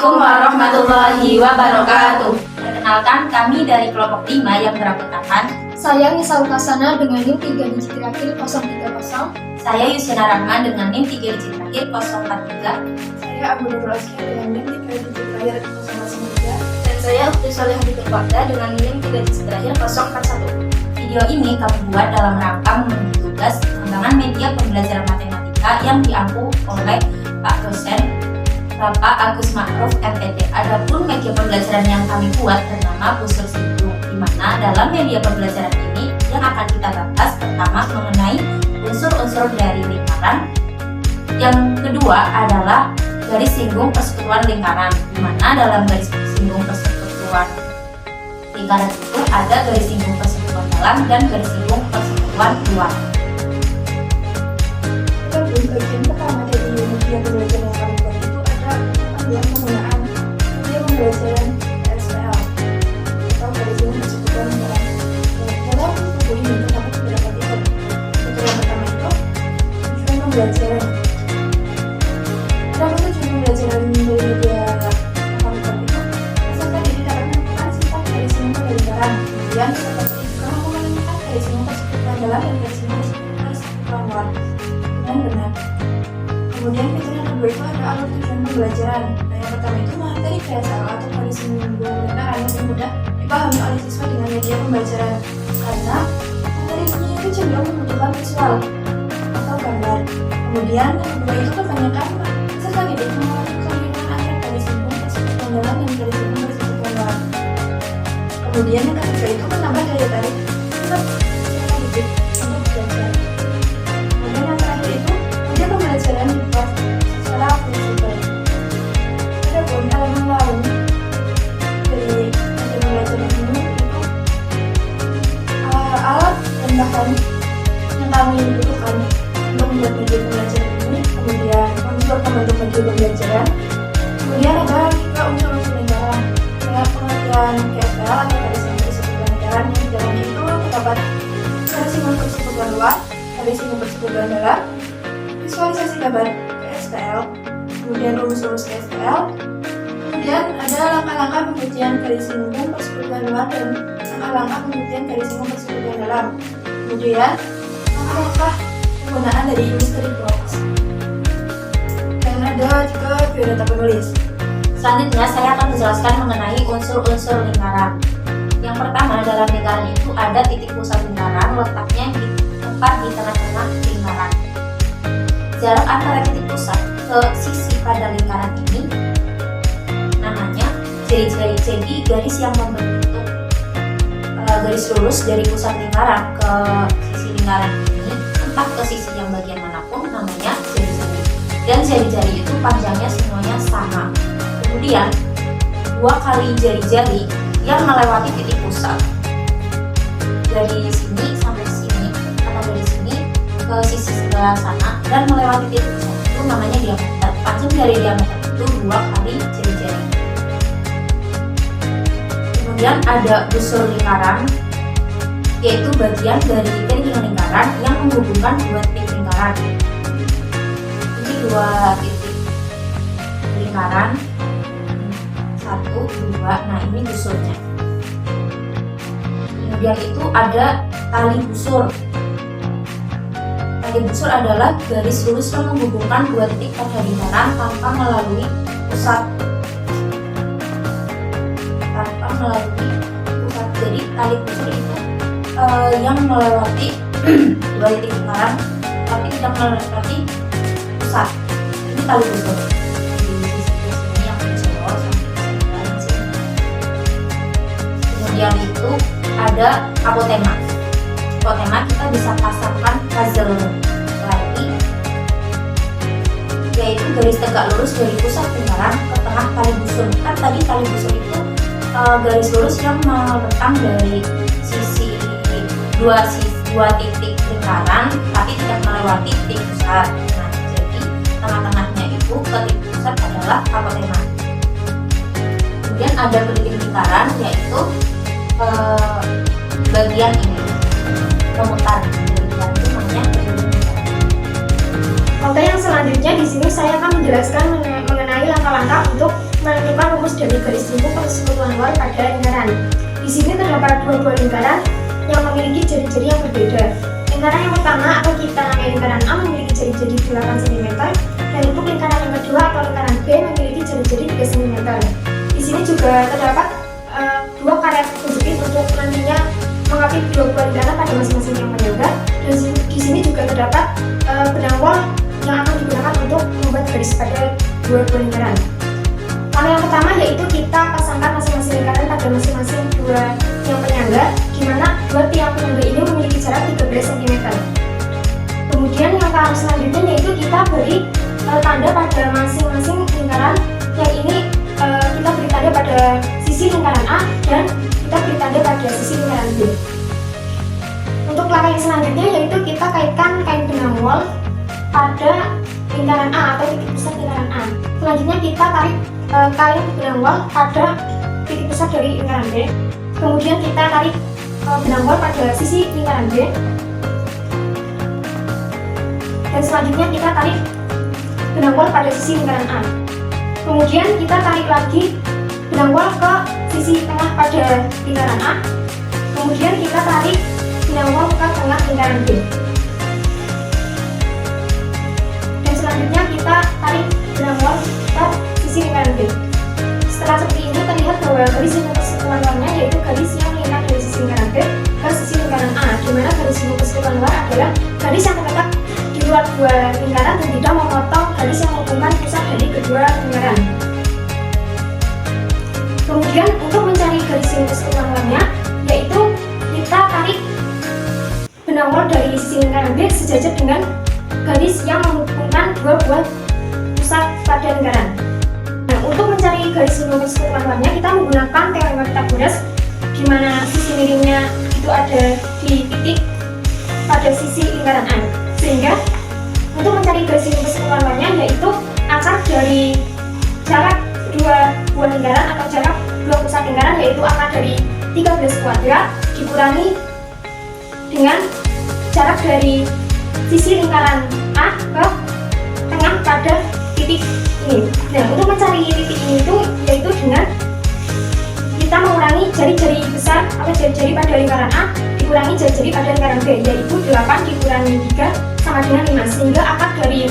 Assalamualaikum warahmatullahi wabarakatuh. Perkenalkan, kami dari kelompok 5 yang beranggotakan. Saya Nisa Ukasana dengan NIM 3 digit terakhir 030. Saya Yusyana Rahman dengan NIM 3 digit terakhir 043. Saya Abu Nurul Askia dengan NIM 3 digit terakhir 003. Dan saya Ukti Soleh Habibur Fakda dengan NIM 3 digit terakhir 041. Video ini kami buat dalam rangka memenuhi tugas pengembangan media pembelajaran matematika yang diampu oleh Pak dosen Bapak Agus Ma'ruf MPD. Adapun media pembelajaran yang kami buat bernama Busur Singgung, di mana dalam media pembelajaran ini yang akan kita bahas pertama mengenai unsur-unsur dari lingkaran. Yang kedua adalah garis singgung persekutuan lingkaran, di mana dalam garis singgung persekutuan lingkaran itu ada garis singgung persekutuan dalam dan garis singgung persekutuan luar. Kita bagian pertama dari media pembelajaran yang kami buat itu ada panduan penggunaan media pembelajaran SPL atau garis singgung persekutuan lingkaran. Dalam buku ini terdapat beberapa tipe. Tipe yang pertama itu tujuan pembelajaran. Dalam tujuan pembelajaran dari media yang kami buat itu, peserta didik dapat menentukan sifat garis singgung lingkaran. Kemudian peserta didik juga mampu menentukan garis singgung persekutuan dalam dan garis singgung persekutuan luar dengan benar. Kemudian fitur yang kedua itu ada alur tujuan pembelajaran. Nah, yang pertama itu materi PSL atau garis singgung lingkaran yang mudah dipahami oleh siswa dengan media pembelajaran karena materinya itu cenderung membutuhkan visual atau gambar. Kemudian yang kedua itu kebanyakan peserta didik mengalami kebingungan antara garis singgung persekutuan dalam dan garis singgung persekutuan luar. Kemudian yang ketiga itu menambah daya tarik untuk peserta didik untuk belajar. Kemudian yang terakhir itu media pembelajaran dibuat secara fleksibel. Ada pun elemen lain dari media pembelajaran ini itu alat dan bahan yang kami butuhkan untuk membuat media pembelajaran ini. Kemudian unsur pembentuk media pembelajaran. Kemudian ada juga unsur-unsur lingkaran kayak pengertian KSL atau garis singgung persekutuan lingkaran yang di dalamnya itu terdapat garis singgung persekutuan luar, garis singgung persekutuan dalam, visualisasi gambar KSPL, kemudian rumus-rumus KSPL, kemudian ada langkah-langkah pembuktian garis singgung persekutuan luar dan langkah-langkah pembuktian garis singgung persekutuan dalam, kemudian langkah-langkah penggunaan dari mystery box, dan ada juga biodata penulis. Selanjutnya saya akan menjelaskan mengenai unsur-unsur lingkaran. Yang pertama, dalam lingkaran itu ada titik pusat lingkaran, letaknya di tempat di tengah-tengah lingkaran. Jarak antara titik pusat ke sisi pada lingkaran ini namanya jari-jari. Jadi garis yang membentuk garis lurus dari pusat lingkaran ke sisi lingkaran ini, entah ke sisi yang bagian manapun, namanya jari-jari. Dan jari-jari itu panjangnya semuanya sama. Kemudian dua kali jari-jari yang melewati titik pusat dari sini sampai sini atau dari sini ke sisi sebelah sana dan melewati titik pusat itu namanya diameter. Panjang dari diameter itu dua kali jari-jari. Kemudian ada busur lingkaran, yaitu bagian dari garis lingkaran yang menghubungkan dua titik lingkaran. Ini dua titik lingkaran, satu, dua. Nah, ini busurnya. Kemudian itu ada tali busur. Tali busur adalah garis lurus yang menghubungkan dua titik pada lingkaran tanpa melalui pusat. Jadi tali busur itu yang melewati dua titik lingkaran, tapi tidak melewati pusat. Ini tali busur. Kemudian itu ada apotema. Apotema kita bisa pasangkan puzzle lagi, yaitu garis tegak lurus dari pusat lingkaran ke tengah tali busur. Kan tadi tali busur itu garis lurus yang membentang dari dua titik lingkaran, tapi tidak melewati titik pusat. Nah, jadi tengah-tengahnya itu ke titik pusat adalah apotema. Kemudian ada titik lingkaran, yaitu bagian ini memutar. Bagian itu namanya Oke, yang selanjutnya di sini saya akan menjelaskan mengenai langkah-langkah untuk menentukan luar pada lingkaran. Di sini terdapat dua buah lingkaran yang memiliki jari-jari yang berbeda. Lingkaran yang pertama atau kita namai lingkaran A memiliki jari-jari 8 cm, dan untuk lingkaran yang kedua atau lingkaran B memiliki jari-jari 3 cm. Di sini juga terdapat dua karet penjepit untuk nantinya mengapit dua buah lingkaran pada masing-masing yang penyangga, dan di sini juga terdapat benang wol yang akan digunakan untuk membuat garis pada dua buah lingkaran. Langkah yang pertama yaitu kita pasangkan masing-masing lingkaran pada masing-masing dua tiang penyangga, di mana dua tiang penyangga ini memiliki jarak 13 cm. Kemudian yang tahap selanjutnya yaitu kita beri tanda pada masing-masing lingkaran. Yang ini kita beri tanda pada sisi lingkaran A dan kita beri tanda pada sisi lingkaran B. Untuk langkah yang selanjutnya yaitu kita kaitkan kain benang wol pada lingkaran A atau titik pusat lingkaran A. Selanjutnya kita tarik kain benang wol pada titik pusat dari lingkaran B. Kemudian kita tarik benang wol pada sisi lingkaran B. Dan selanjutnya kita tarik benang wol pada sisi lingkaran A. Kemudian kita tarik lagi benang wol ke sisi tengah pada lingkaran A. Kemudian kita tarik benang wol ke tengah lingkaran B. Dan selanjutnya kita tarik benang wol ke sisi lingkaran B. Setelah seperti ini terlihat bahwa garis yang persekutuan luarnya yaitu garis yang melintang dari sisi lingkaran B ke sisi lingkaran A, di mana garis yang persekutuan luar adalah garis yang terletak di luar dua lingkaran dan tidak memotong garis yang menghubungkan pusat dari kedua lingkaran. Kemudian untuk mencari garis yang persekutuan luarnya yaitu kita tarik benang wol dari sisi lingkaran B sejajar dengan garis yang menghubungkan dua buah pusat pada lingkaran. Nah, untuk mencari garis yang persekutuan luarnya kita menggunakan teorema Pythagoras, di mana sisi miringnya itu ada di titik pada sisi lingkaran A. Sehingga untuk mencari garis yang persekutuan luarnya yaitu akar dari jarak dua buah lingkaran atau jarak dua pusat lingkaran yaitu akar dari 13 kuadrat dikurangi dengan jarak dari sisi lingkaran A ke tengah pada titik ini. Nah, untuk mencari titik ini itu yaitu dengan kita mengurangi jari-jari besar atau jari-jari pada lingkaran A dikurangi jari-jari pada lingkaran B, yaitu 8 dikurangi 3 sama dengan 5, sehingga akar dari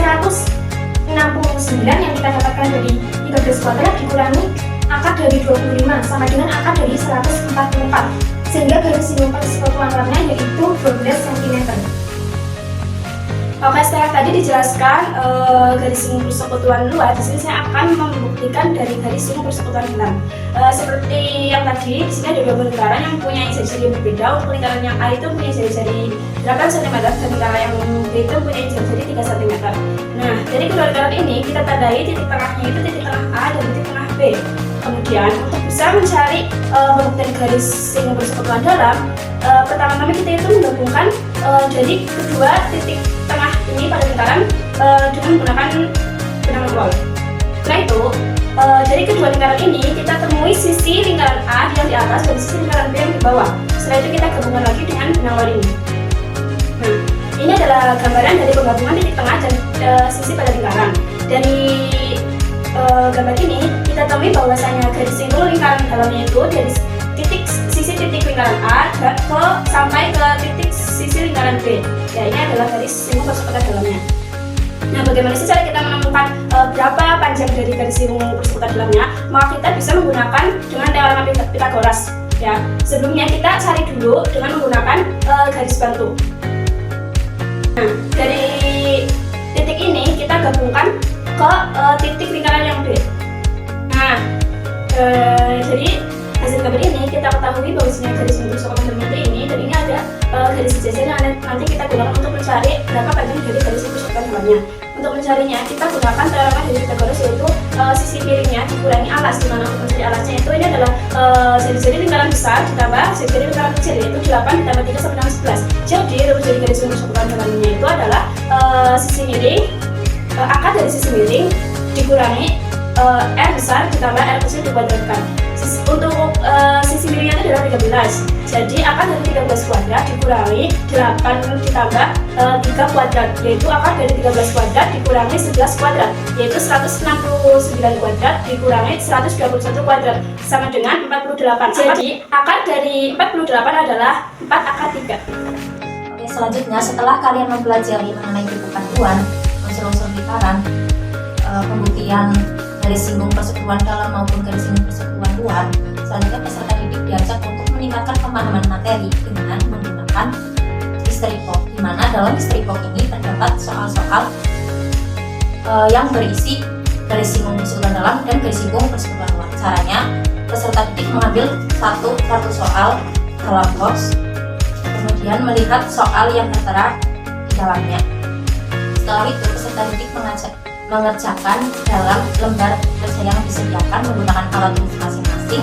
169 yang kita dapatkan dari 13 kuadrat dikurangi akar dari 25 sama dengan akar dari 144, sehingga garis sinuman persekutuan luarnya yaitu 12 cm. Oke, setelah tadi dijelaskan garis sinuman persekutuan luar, di sini saya akan membuktikan dari garis sinuman persekutuan dalam. Seperti yang tadi, di sini ada dua lingkaran yang punya jari-jari yang berbeda. Untuk lingkaran yang A itu punya jari-jari 8 cm dan lingkaran yang B itu punya jari-jari 3 cm. Nah, dari kedua lingkaran ini kita tandai titik tengahnya itu titik tengah A dan titik tengah B. Kemudian untuk bisa mencari pembuktian garis sinuman persekutuan dalam, pertama-tama kita itu menggabungkan dari kedua titik tengah ini pada lingkaran dengan menggunakan benang wol. Setelah itu dari kedua lingkaran ini kita temui sisi lingkaran A yang di atas dan sisi lingkaran B yang di bawah. Setelah itu kita gabungkan lagi dengan benang wol ini. Nah, ini adalah gambaran dari penggabungan titik tengah dan sisi pada lingkaran. Dari gambar ini kita temui bahwasanya garis sinuman lingkaran dalamnya itu dari sisi titik lingkaran A sampai ke titik sisi lingkaran B. Ya, ini adalah garis sinuman persekutuan dalamnya. Nah, bagaimana sih cara kita menemukan berapa panjang dari garis sinuman persekutuan dalamnya? Maka kita bisa menggunakan dengan teorema Pythagoras. Ya, sebelumnya kita cari dulu dengan menggunakan garis bantu. Nah, dari titik ini kita gabungkan ke titik lingkaran yang B. Nah, jadi hasil gambar ini kita ketahui bahwasanya garis sinuman persekutuan dalamnya ini dan ini ada garis sejajar yang nanti kita gunakan untuk mencari berapa panjang dari garis sinuman persekutuan dalamnya. Untuk mencarinya kita gunakan teorema dari Pythagoras, yaitu sisi miringnya dikurangi alas, di mana untuk mencari alasnya itu ini adalah jari-jari lingkaran besar ditambah jari-jari lingkaran kecil, yaitu 8 ditambah 3 sama dengan 11. Jadi rumus dari garis sinuman persekutuan dalamnya itu adalah sisi miring, akar dari sisi miring dikurangi R besar ditambah R kecil dikuadratkan. Untuk sisi miringnya itu adalah 13. Jadi akar dari 13 kuadrat dikurangi 8 ditambah 3 kuadrat, yaitu akar dari 13 kuadrat dikurangi 11 kuadrat, yaitu 169 kuadrat dikurangi 121 kuadrat sama dengan 48. Jadi akar dari 48 adalah 4 akar 3. Oke, selanjutnya setelah kalian mempelajari mengenai tipe panduan, unsur-unsur lingkaran, pembuktian garis singgung persekutuan dalam maupun garis singgung persekutuan luar, selanjutnya peserta didik diajak untuk meningkatkan pemahaman materi dengan menggunakan history box, di mana dalam history box ini terdapat soal-soal yang berisi garis singgung persekutuan dalam dan garis singgung persekutuan luar. Caranya, peserta didik mengambil satu soal dalam box, kemudian melihat soal yang tertera di dalamnya. Setelah itu, peserta didik mengerjakan dalam lembar kerja yang disediakan menggunakan alat tulis masing-masing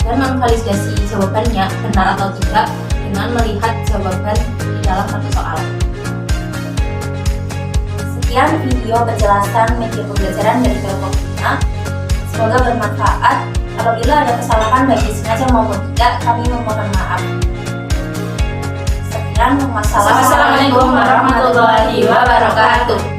dan memvalidasi jawabannya benar atau tidak dengan melihat jawaban di dalam satu soal. Sekian video penjelasan media pembelajaran dari kelompok 5. Semoga bermanfaat. Apabila ada kesalahan baik disengaja maupun tidak, kami memohon maaf. Sekian, wassalamualaikum warahmatullahi wabarakatuh.